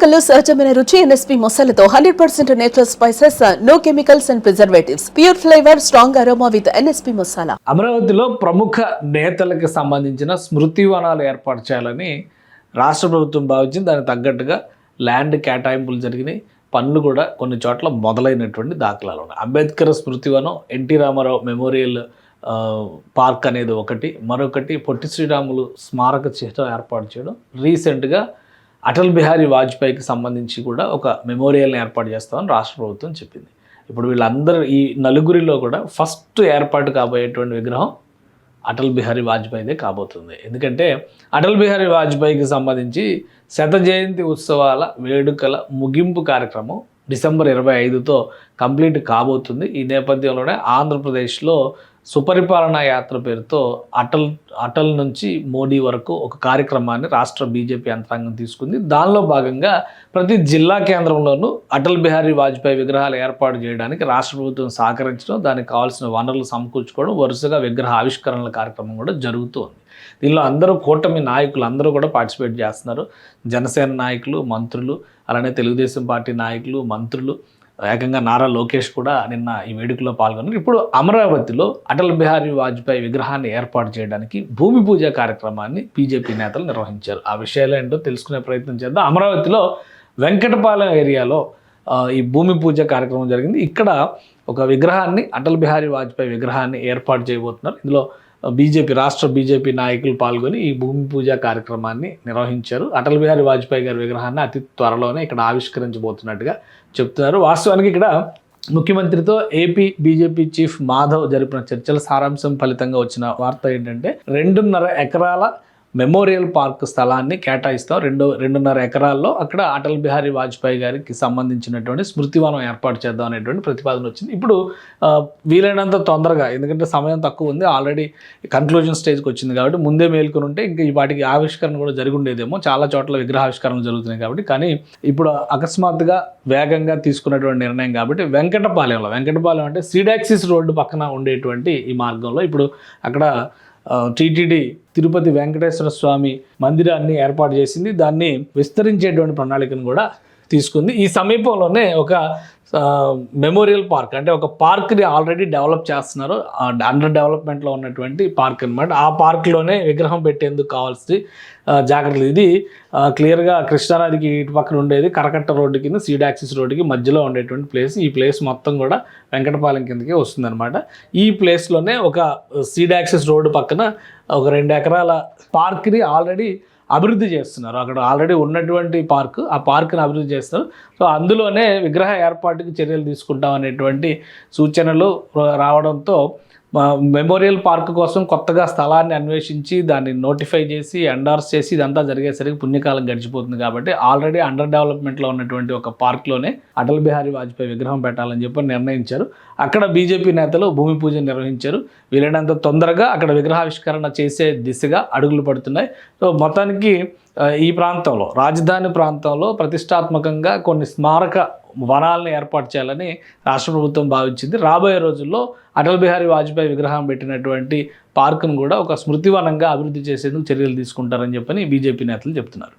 మసాలాలో సహజమైన రుచి ఎన్ఎస్పీ మసాలాతో 100% natural spices, no chemicals and preservatives, pure flavour, strong aroma with NSP masala. అమరావతిలో ప్రముఖ నేతలకు సంబంధించిన స్మృతి వనాలు ఏర్పాటు చేయాలని రాష్ట్ర ప్రభుత్వం భావించింది. దానికి తగ్గట్టుగా ల్యాండ్ కేటాయింపులు జరిగినాయి. పనులు కూడా కొన్ని చోట్ల మొదలైనటువంటి దాఖలాలు ఉన్నాయి. అంబేద్కర్ స్మృతి వనం, ఎన్టీ రామారావు మెమోరియల్ పార్క్ అనేది ఒకటి, మరొకటి పొట్టి శ్రీరాములు స్మారక చిహ్నం ఏర్పాటు చేయడం, రీసెంట్గా అటల్ బిహారీ వాజ్పేయికి సంబంధించి కూడా ఒక మెమోరియల్ని ఏర్పాటు చేస్తామని రాష్ట్ర ప్రభుత్వం చెప్పింది. ఇప్పుడు వీళ్ళందరూ ఈ నలుగురిలో కూడా ఫస్ట్ ఏర్పాటు కాబోయేటువంటి విగ్రహం అటల్ బిహారీ వాజ్పేయిదే కాబోతుంది. ఎందుకంటే అటల్ బిహారీ వాజ్పేయికి సంబంధించి శత జయంతి ఉత్సవాల వేడుకల ముగింపు కార్యక్రమం డిసెంబర్ 25తో కంప్లీట్ కాబోతుంది. ఈ నేపథ్యంలోనే ఆంధ్రప్రదేశ్లో సుపరిపాలనా యాత్ర పేరుతో అటల్ నుంచి మోడీ వరకు ఒక కార్యక్రమాన్ని రాష్ట్ర బీజేపీ యంత్రాంగం తీసుకుంది. దానిలో భాగంగా ప్రతి జిల్లా కేంద్రంలోనూ అటల్ బిహారీ వాజ్పేయి విగ్రహాలు ఏర్పాటు చేయడానికి రాష్ట్ర ప్రభుత్వం సహకరించడం, దానికి కావాల్సిన వనరులు సమకూర్చుకోవడం, వరుసగా విగ్రహ ఆవిష్కరణల కార్యక్రమం కూడా జరుగుతోంది. దీనిలో అందరూ కూటమి నాయకులు అందరూ కూడా పార్టిసిపేట్ చేస్తున్నారు. జనసేన నాయకులు, మంత్రులు, అలానే తెలుగుదేశం పార్టీ నాయకులు, మంత్రులు, ఏకంగా నారా లోకేష్ కూడా నిన్న ఈ వేడుకలో పాల్గొన్నారు. ఇప్పుడు అమరావతిలో అటల్ బిహారీ వాజ్పేయి విగ్రహాన్ని ఏర్పాటు చేయడానికి భూమి పూజ కార్యక్రమాన్ని బీజేపీ నేతలు నిర్వహించారు. ఆ విషయాలు ఏంటో తెలుసుకునే ప్రయత్నం చేద్దాం. అమరావతిలో వెంకటపాలెం ఏరియాలో ఈ భూమి పూజ కార్యక్రమం జరిగింది. ఇక్కడ ఒక విగ్రహాన్ని, అటల్ బిహారీ వాజ్పేయి విగ్రహాన్ని ఏర్పాటు చేయబోతున్నారు. ఇందులో రాష్ట్ర బీజేపీ నాయకులు పాల్గొని ఈ భూమి పూజ కార్యక్రమాన్ని నిర్వహించారు. అటల్ బిహారీ వాజ్పేయి గారి విగ్రహాన్ని అతి త్వరలోనే ఇక్కడ ఆవిష్కరించబోతున్నట్టుగా చెప్తున్నారు. వాస్తవానికి ఇక్కడ ముఖ్యమంత్రితో ఏపీ బీజేపీ చీఫ్ మాధవ్ జరిపిన చర్చల సారాంశం ఫలితంగా వచ్చిన వార్త ఏంటంటే 2.5 ఎకరాల మెమోరియల్ పార్క్ స్థలాన్ని కేటాయిస్తాం. 2.5 ఎకరాల్లో అక్కడ అటల్ బిహారీ వాజ్పేయి గారికి సంబంధించినటువంటి స్మృతివనం ఏర్పాటు చేద్దాం అనేటువంటి ప్రతిపాదన వచ్చింది. ఇప్పుడు వీలైనంత తొందరగా, ఎందుకంటే సమయం తక్కువ ఉంది, ఆల్రెడీ కన్క్లూజన్ స్టేజ్కి వచ్చింది కాబట్టి ముందే మేల్కొని ఉంటే ఇంకా ఈ వాటికి ఆవిష్కరణ కూడా జరిగి ఉండేదేమో. చాలా చోట్ల విగ్రహావిష్కరణలు జరుగుతున్నాయి కాబట్టి. కానీ ఇప్పుడు అకస్మాత్తుగా వేగంగా తీసుకున్నటువంటి నిర్ణయం కాబట్టి వెంకటపాలెం అంటే సీడాక్సిస్ రోడ్డు పక్కన ఉండేటువంటి ఈ మార్గంలో ఇప్పుడు అక్కడ టీటీడీ తిరుపతి వెంకటేశ్వర స్వామి మందిరాన్ని ఏర్పాటు చేసింది. దాన్ని విస్తరించేటువంటి ప్రణాళికను కూడా తీసుకుంది. ఈ సమీపంలోనే ఒక మెమోరియల్ పార్క్, అంటే ఒక పార్క్ని ఆల్రెడీ డెవలప్ చేస్తున్నారు. అండర్ డెవలప్మెంట్లో ఉన్నటువంటి పార్క్ అనమాట. ఆ పార్క్లోనే విగ్రహం పెట్టేందుకు కావాల్సి జాగ్రత్తలు. ఇది క్లియర్గా కృష్ణానదికి ఇటు పక్కన ఉండేది, కరకట్ట రోడ్డుకి, సీడాక్సిస్ రోడ్డుకి మధ్యలో ఉండేటువంటి ప్లేస్. ఈ ప్లేస్ మొత్తం కూడా వెంకటపాలెం కిందకి వస్తుందన్నమాట. ఈ ప్లేస్లోనే ఒక సీడాక్సిస్ రోడ్డు పక్కన ఒక 2 ఎకరాల పార్క్ని ఆల్రెడీ అభివృద్ధి చేస్తున్నారు. అక్కడ ఆల్రెడీ ఉన్నటువంటి పార్క్, ఆ పార్క్ని అభివృద్ధి చేస్తారు. సో అందులోనే విగ్రహ ఏర్పాటుకి చర్యలు తీసుకుంటాం అనేటువంటి సూచనలు రావడంతో మెమోరియల్ పార్క్ కోసం కొత్తగా స్థలాన్ని అన్వేషించి దాన్ని నోటిఫై చేసి ఎండార్స్ చేసి ఇదంతా జరిగేసరికి పుణ్యకాలం గడిచిపోతుంది. కాబట్టి ఆల్రెడీ అండర్ డెవలప్మెంట్లో ఉన్నటువంటి ఒక పార్క్లోనే అటల్ బిహారీ వాజ్పేయి విగ్రహం పెట్టాలని చెప్పి నిర్ణయించారు. అక్కడ బీజేపీ నేతలు భూమి పూజ నిర్వహించారు. వీలైనంత తొందరగా అక్కడ విగ్రహావిష్కరణ చేసే దిశగా అడుగులు పడుతున్నాయి. సో మొత్తానికి ఈ ప్రాంతంలో, రాజధాని ప్రాంతంలో ప్రతిష్టాత్మకంగా కొన్ని స్మారక వనాలను ఏర్పాటు చేయాలని రాష్ట్ర ప్రభుత్వం భావించింది. రాబోయే రోజుల్లో అటల్ బిహారీ వాజ్పేయి విగ్రహం పెట్టినటువంటి పార్కును కూడా ఒక స్మృతివనంగా అభివృద్ధి చేసేందుకు చర్యలు తీసుకుంటారని చెప్పని బీజేపీ నేతలు చెప్తున్నారు.